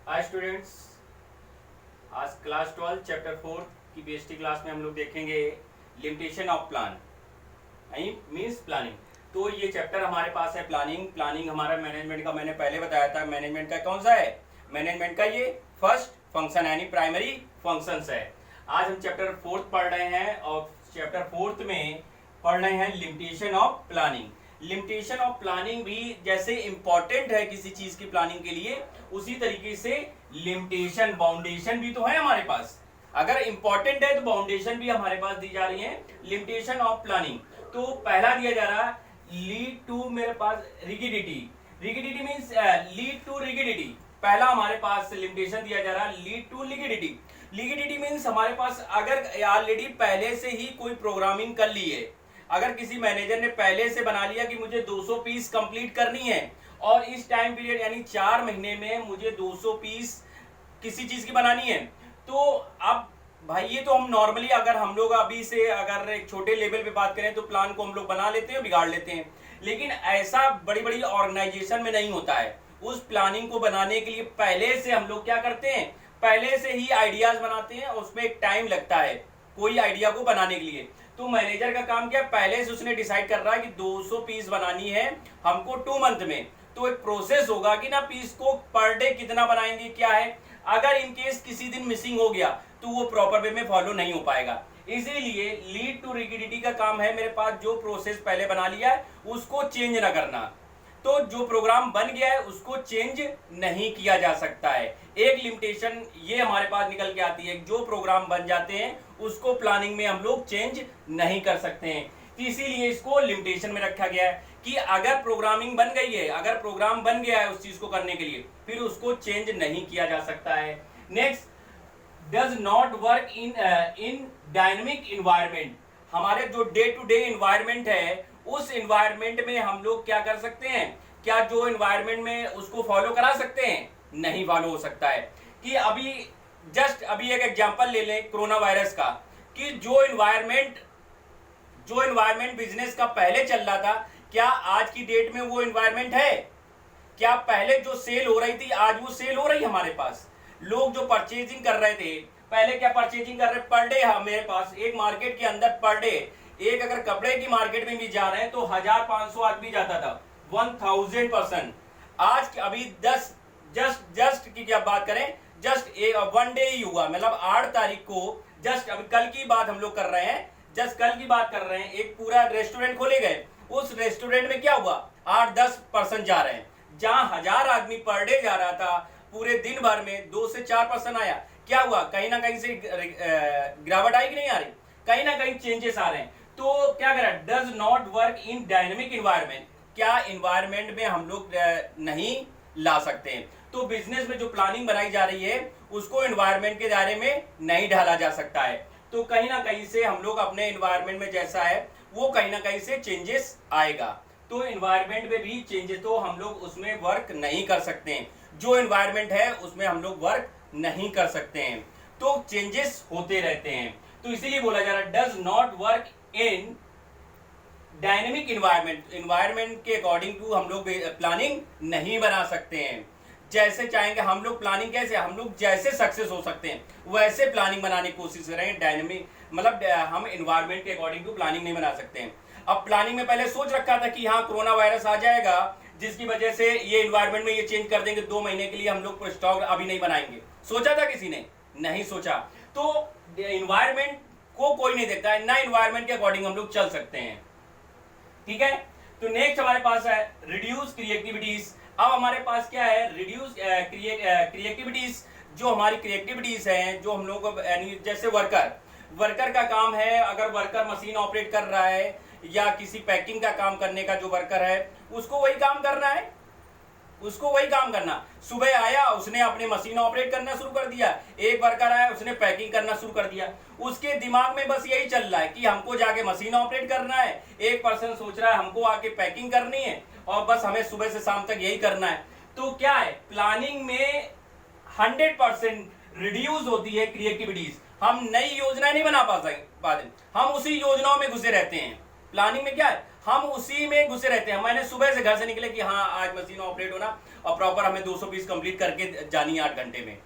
Hi students, आज class 12 chapter 4 की BST class में हम लोग देखेंगे limitation of plan means planning. तो ये चैप्टर हमारे पास है प्लानिंग हमारा मैनेजमेंट का, मैंने पहले बताया था। मैनेजमेंट का कौन सा है? मैनेजमेंट का ये फर्स्ट फंक्शन यानी प्राइमरी फंक्शंस है। आज हम चैप्टर 4 पढ़ रहे हैं और चैप्टर 4 में पढ़ रहे हैं limitation of planning. Limitation of planning भी जैसे इंपॉर्टेंट है किसी चीज की प्लानिंग के लिए, उसी तरीके से लिमिटेशन बाउंडेशन भी तो है हमारे पास। अगर इंपॉर्टेंट है तो बाउंडेशन भी हमारे पास दी जा रही है लिमिटेशन ऑफ प्लानिंग। तो पहला दिया जा रहा है लीड टू, मेरे पास rigidity means lead to rigidity. पहला हमारे पास लिमिटेशन दिया जा रहा है लीड टू लिगिडिटी मींस हमारे पास अगर ऑलरेडी पहले से ही कोई प्रोग्रामिंग कर ली है, अगर किसी मैनेजर ने पहले से बना लिया कि मुझे 200 पीस कंप्लीट करनी है और इस टाइम पीरियड यानी 4 महीने में मुझे 200 पीस किसी चीज की बनानी है, तो अब भाई ये तो हम नॉर्मली अगर हम लोग अभी से अगर एक छोटे लेवल पे बात करें तो प्लान को हम लोग बना लेते हैं, बिगाड़ लेते हैं। लेकिन ऐसा बड़ी बड़ी ऑर्गेनाइजेशन में नहीं होता है। उस प्लानिंग को बनाने के लिए पहले से हम लोग क्या करते हैं, पहले से ही आइडियाज बनाते हैं और उसमें एक टाइम लगता है कोई आइडिया को बनाने के लिए। तो मैनेजर का काम क्या है, पहले से उसने डिसाइड कर रहा है कि 200 पीस बनानी है हमको 2 मंथ में। तो एक प्रोसेस होगा कि ना पीस को पर डे कितना बनाएंगे, क्या है। अगर इनकेस किसी दिन मिसिंग हो गया तो वो प्रॉपर वे में फॉलो नहीं हो पाएगा। इसीलिए लीड टू रिगिडिटी का काम है मेरे पास जो प्रोसेस पहले बना लिया है उसको चेंज ना करना। तो जो प्रोग्राम बन गया है उसको चेंज नहीं किया जा सकता है। एक लिमिटेशन ये हमारे पास निकल के आती है, जो प्रोग्राम बन जाते हैं उसको प्लानिंग में हम लोग चेंज नहीं कर सकते हैं। तो इसीलिए इसको लिमिटेशन में रखा गया है कि अगर प्रोग्रामिंग बन गई है, अगर प्रोग्राम बन गया है उस चीज को करने के लिए, फिर उसको चेंज नहीं किया जा सकता है। Next, does not work in dynamic environment. हमारे जो डे टू डे इन्वायरमेंट है उस इन्वायरमेंट में हम लोग क्या कर सकते हैं, क्या जो इन्वायरमेंट में उसको फॉलो करा सकते हैं? नहीं फॉलो हो सकता है। कि अभी एक एग्जांपल ले लें कोरोना वायरस का, कि जो इन्वायरमेंट बिजनेस का पहले चल रहा था, क्या आज की डेट में वो इन्वायरमेंट है? क्या पहले जो सेल हो रही थी आज वो सेल हो रही है हमारे पास? लोग जो परचेजिंग कर रहे थे पहले, क्या परचेजिंग कर रहे पर डे? मेरे पास एक मार्केट के अंदर पर डे, एक अगर कपड़े की मार्केट में भी जा रहे हैं तो 1500 आदमी जाता था, 1000%। आज अभी 10 जस्ट की क्या बात करें, जस्ट 1 डे ही हुआ, मतलब 8 तारीख को, जस्ट अभी कल की बात हम लोग कर रहे हैं, जस्ट कल की बात कर रहे हैं। एक पूरा रेस्टोरेंट खोले गए, उस रेस्टोरेंट में क्या हुआ, 8-10% जा रहे हैं। जहां 1000 आदमी पर डे जा रहा था, पूरे दिन भर में 2 से 4% आया। क्या हुआ, कहीं ना कहीं से गिरावट आई कि नहीं आ रही, कहीं ना कहीं चेंजेस आ रहे हैं। तो क्या करा, does not work in dynamic environment, क्या इन्वायरमेंट में हम लोग नहीं ला सकते हैं। तो बिजनेस में जो प्लानिंग बनाई जा रही है उसको इन्वायरमेंट के दायरे में नहीं ढाला जा सकता है। तो कहीं ना कहीं से हम लोग अपने इन्वायरमेंट में जैसा है वो कहीं ना कहीं से चेंजेस आएगा। तो इन्वायरमेंट में भी चेंजेस, तो हम लोग उसमें वर्क नहीं कर सकते हैं। जो इन्वायरमेंट है उसमें हम लोग वर्क नहीं कर सकते हैं, तो चेंजेस होते रहते हैं। तो इसीलिए बोला जा रहा है does not work in dynamic environment के अकॉर्डिंग टू हम लोग प्लानिंग नहीं बना सकते हैं। जैसे चाहेंगे हम लोग प्लानिंग, कैसे हम लोग जैसे सक्सेस हो सकते हैं वैसे प्लानिंग बनाने की कोशिश करें। डायनेमिक मतलब हम इन्वायरमेंट के अकॉर्डिंग टू प्लानिंग नहीं बना सकते हैं। अब प्लानिंग में पहले सोच रखा था कि हाँ कोरोना वायरस आ जाएगा जिसकी वजह से ये इन्वायरमेंट में ये चेंज कर देंगे, 2 महीने के लिए हम लोग स्टॉक अभी नहीं बनाएंगे। सोचा था किसी ने? नहीं सोचा। तो इन्वायरमेंट को कोई नहीं देखता है ना, इन्वायरमेंट के अकॉर्डिंग हम लोग चल सकते हैं। ठीक है। तो नेक्स्ट हमारे पास है रिड्यूस क्रिएटिविटीज। अब हमारे पास क्या है, रिड्यूस क्रिएटिविटीज। जो हमारी क्रिएटिविटीज हैं, जो हम लोग जैसे वर्कर का काम है, अगर वर्कर मशीन ऑपरेट कर रहा है या किसी पैकिंग का काम करने का जो वर्कर है उसको वही काम करना है, उसको वही काम करना। सुबह आया उसने अपनी मशीन ऑपरेट करना शुरू कर दिया, एक वर्कर आया उसने पैकिंग करना शुरू कर दिया। उसके दिमाग में बस यही चल रहा है कि हमको जाके मशीन ऑपरेट करना है, एक पर्सन सोच रहा है हमको आके पैकिंग करनी है और बस हमें सुबह से शाम तक यही करना है। तो क्या है, प्लानिंग में 100% रिड्यूस होती है क्रिएटिविटीज। हम नई योजनाएं नहीं बना पाते, हम उसी योजनाओं में घुसे रहते हैं। प्लानिंग में क्या है, हम उसी में घुसे रहते हैं। मैंने सुबह से घर से निकले कि हाँ आज मशीन ऑपरेट होना और प्रॉपर हमें 200 पीस कंप्लीट करके जानी है 8 घंटे में।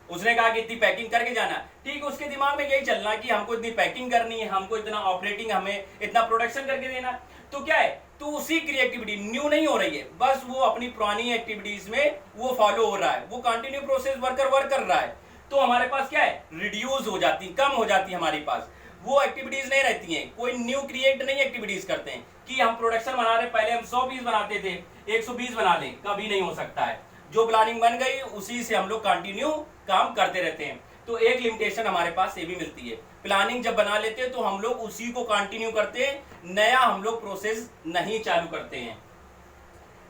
उसने कहा कि इतनी पैकिंग करके जाना, ठीक, उसके दिमाग में यही चलना कि हमको इतनी पैकिंग करनी है, हमको इतना ऑपरेटिंग, हमें इतना प्रोडक्शन करके देना। तो क्या है, तो उसी क्रिएटिविटी न्यू नहीं हो रही है, बस वो अपनी पुरानी एक्टिविटीज में वो फॉलो हो रहा है, वो कंटिन्यू प्रोसेस वर्क कर रहा है। तो हमारे पास क्या है, रिड्यूस हो जाती, कम हो जाती है हमारे पास, वो एक्टिविटीज नहीं रहती हैं, कोई न्यू क्रिएट नहीं एक्टिविटीज करते हैं कि हम प्रोडक्शन बना रहे, पहले हम 100 पीस बनाते थे 120 बना लें, कभी नहीं हो सकता है। जो प्लानिंग बन गई उसी से हम लोग कंटिन्यू काम करते रहते हैं। तो एक लिमिटेशन हमारे पास ये भी मिलती है, प्लानिंग जब बना लेते हैं तो हम लोग उसी को कंटिन्यू करते हैं, नया हम लोग प्रोसेस नहीं चालू करते हैं।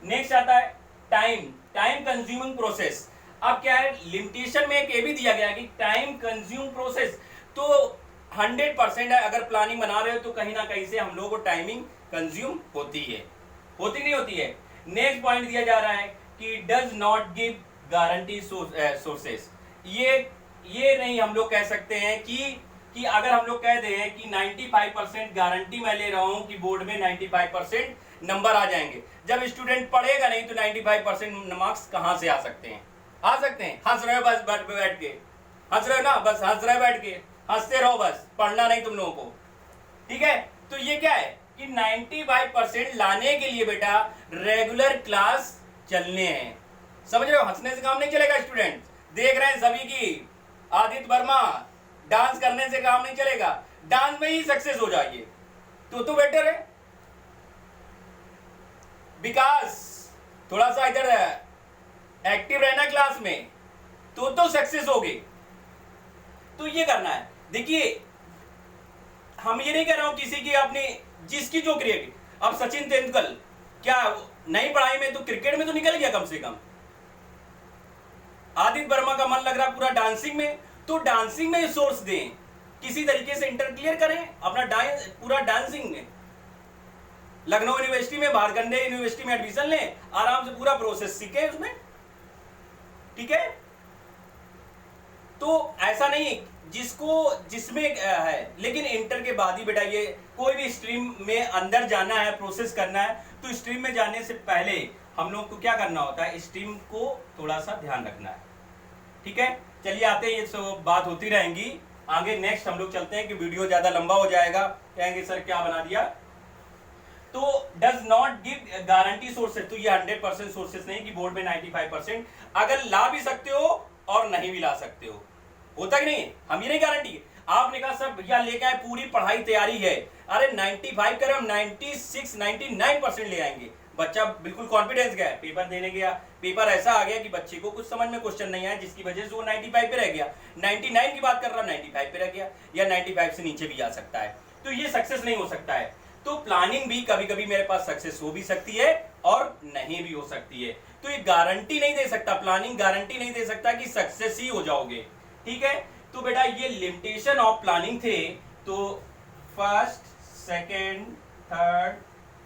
नेक्स्ट आता है टाइम कंज्यूमिंग प्रोसेस। अब क्या है, लिमिटेशन में एक ये भी दिया गया कि टाइम कंज्यूम प्रोसेस, तो 100% है, अगर प्लानिंग बना रहे हो तो कहीं ना कहीं से हम लोग को टाइमिंग कंज्यूम होती है, होती नहीं होती है। नेक्स्ट पॉइंट दिया जा रहा है कि does not give guarantee sources. ये नहीं हम लोग कह सकते हैं कि अगर हम लोग कह दें कि 95% गारंटी मैं ले रहा हूं कि बोर्ड में 95% नंबर आ जाएंगे, जब स्टूडेंट पढ़ेगा नहीं तो 95% मार्क्स कहां से आ सकते हैं? आ सकते हैं। हंस रहे हो बस बैठ के, हंस रहे हो ना, बस हंस रहे बैठ के, हंसते रहो बस, पढ़ना नहीं तुम लोगों को, ठीक है। तो ये क्या है कि 95% लाने के लिए बेटा रेगुलर क्लास चलने हैं, समझ रहे हो? हंसने से काम नहीं चलेगा। स्टूडेंट देख रहे हैं सभी की, आदित्य वर्मा, डांस करने से काम नहीं चलेगा, डांस में ही सक्सेस हो जाइए तो बेटर है। विकास थोड़ा सा इधर एक्टिव रहना क्लास में तो सक्सेस होगी। तो ये करना है। देखिए हम ये नहीं कह रहा हूं किसी की अपनी, जिसकी जो क्रिएटिव, अब सचिन तेंदुलकर क्या नहीं पढ़ाई में तो क्रिकेट में तो निकल गया कम से कम। आदित्य वर्मा का मन लग रहा पूरा डांसिंग में, तो डांसिंग में सोर्स दें, किसी तरीके से इंटर क्लियर करें अपना पूरा डांसिंग में। लखनऊ यूनिवर्सिटी में, भारखंडे यूनिवर्सिटी में एडमिशन लें, आराम से पूरा प्रोसेस सीखें उसमें, ठीक है। तो ऐसा नहीं जिसमें है, लेकिन इंटर के बाद ही बेटा ये कोई भी स्ट्रीम में अंदर जाना है, प्रोसेस करना है, तो स्ट्रीम में जाने से पहले हम लोग को क्या करना होता है, स्ट्रीम को थोड़ा सा ध्यान रखना है, ठीक है। चलिए आते हैं, ये सब बात होती रहेंगी आगे। नेक्स्ट हम लोग चलते हैं कि वीडियो ज्यादा लंबा हो जाएगा, कहेंगे सर क्या बना दिया। तो does not give guarantee sources, तो ये 100% सोर्सेस नहीं कि बोर्ड में 95%, अगर ला भी सकते हो और नहीं भी ला सकते हो, होता कि नहीं, हम ये नहीं गारंटी। आपने कहा सर भैया लेके आए, पूरी पढ़ाई तैयारी है, अरे 95 करें, हम 96 99% ले आएंगे, बच्चा बिल्कुल कॉन्फिडेंस गया, पेपर देने गया, पेपर ऐसा आ गया कि बच्चे को कुछ समझ में क्वेश्चन नहीं आया, जिसकी वजह से वो 95 पे रह गया, 99 की बात कर रहा, 95 पे रह गया, या 95 से नीचे भी आ सकता है, तो ये सक्सेस नहीं हो सकता है। तो प्लानिंग भी कभी कभी मेरे पास सक्सेस हो भी सकती है और नहीं भी हो सकती है, तो ये गारंटी नहीं दे सकता, प्लानिंग गारंटी नहीं दे सकता कि सक्सेस ही हो जाओगे, ठीक है। तो बेटा ये लिमिटेशन ऑफ प्लानिंग थे, तो फर्स्ट, सेकेंड, थर्ड,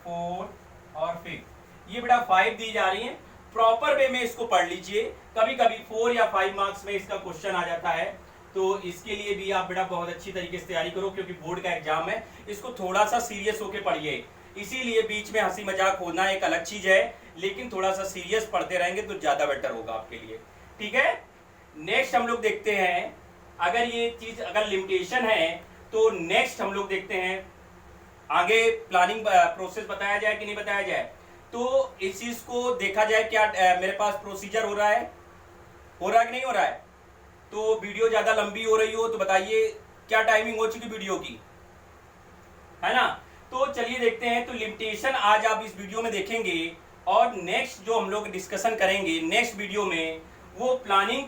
फोर्थ और फिफ्थ, ये बेटा 5 दी जा रही हैं। प्रॉपर वे में इसको पढ़ लीजिए, कभी कभी 4 या 5 मार्क्स में इसका क्वेश्चन आ जाता है, तो इसके लिए भी आप बेटा बहुत अच्छी तरीके से तैयारी करो, क्योंकि बोर्ड का एग्जाम है, इसको थोड़ा सा सीरियस होके पढ़िए। इसीलिए बीच में हंसी मजाक होना एक अलग चीज है, लेकिन थोड़ा सा सीरियस पढ़ते रहेंगे तो ज्यादा बेटर होगा आपके लिए, ठीक है। नेक्स्ट हम लोग देखते हैं, अगर ये चीज अगर लिमिटेशन है तो नेक्स्ट हम लोग देखते हैं आगे प्लानिंग प्रोसेस बताया जाए कि नहीं बताया जाए। तो इस चीज को देखा जाए, क्या मेरे पास प्रोसीजर हो रहा है कि नहीं हो रहा है। तो वीडियो ज्यादा लंबी हो रही हो तो बताइए क्या टाइमिंग हो चुकी वीडियो की, है ना। तो चलिए देखते हैं। तो लिमिटेशन आज आप इस वीडियो में देखेंगे, और नेक्स्ट जो हम लोग डिस्कशन करेंगे नेक्स्ट वीडियो में वो प्लानिंग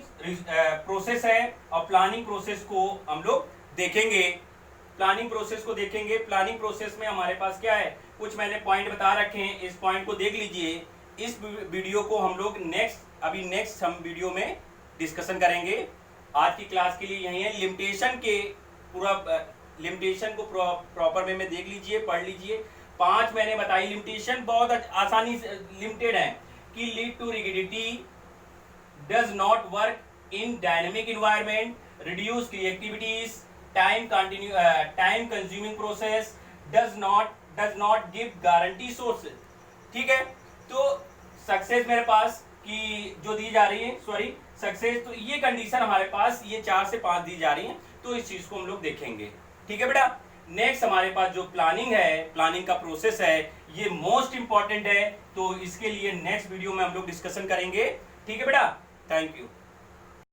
प्रोसेस है, और प्लानिंग प्रोसेस को हम लोग देखेंगे। प्लानिंग प्रोसेस में हमारे पास क्या है, कुछ मैंने पॉइंट बता रखे हैं, इस पॉइंट को देख लीजिए। इस वीडियो को हम लोग नेक्स्ट हम वीडियो में डिस्कशन करेंगे। आज की क्लास के लिए यही है। लिमिटेशन को प्रॉपर वे में देख लीजिए, पढ़ लीजिए। 5 मैंने बताई लिमिटेशन, बहुत आसानी से लिमिटेड है कि lead to rigidity, does not work in dynamic environment, reduce creativities, time consuming process, does not does not give guarantee sources. ठीक है, तो सक्सेस मेरे पास की जो दी जा रही है, सॉरी सक्सेस, तो ये कंडीशन हमारे पास ये 4 से 5 दी जा रही है, तो इस चीज को हम लोग देखेंगे। ठीक है बेटा, नेक्स्ट हमारे पास जो प्लानिंग है, प्लानिंग का प्रोसेस है, ये मोस्ट इंपॉर्टेंट है, तो इसके लिए नेक्स्ट वीडियो में हम लोग डिस्कशन करेंगे। ठीक है बेटा, थैंक यू।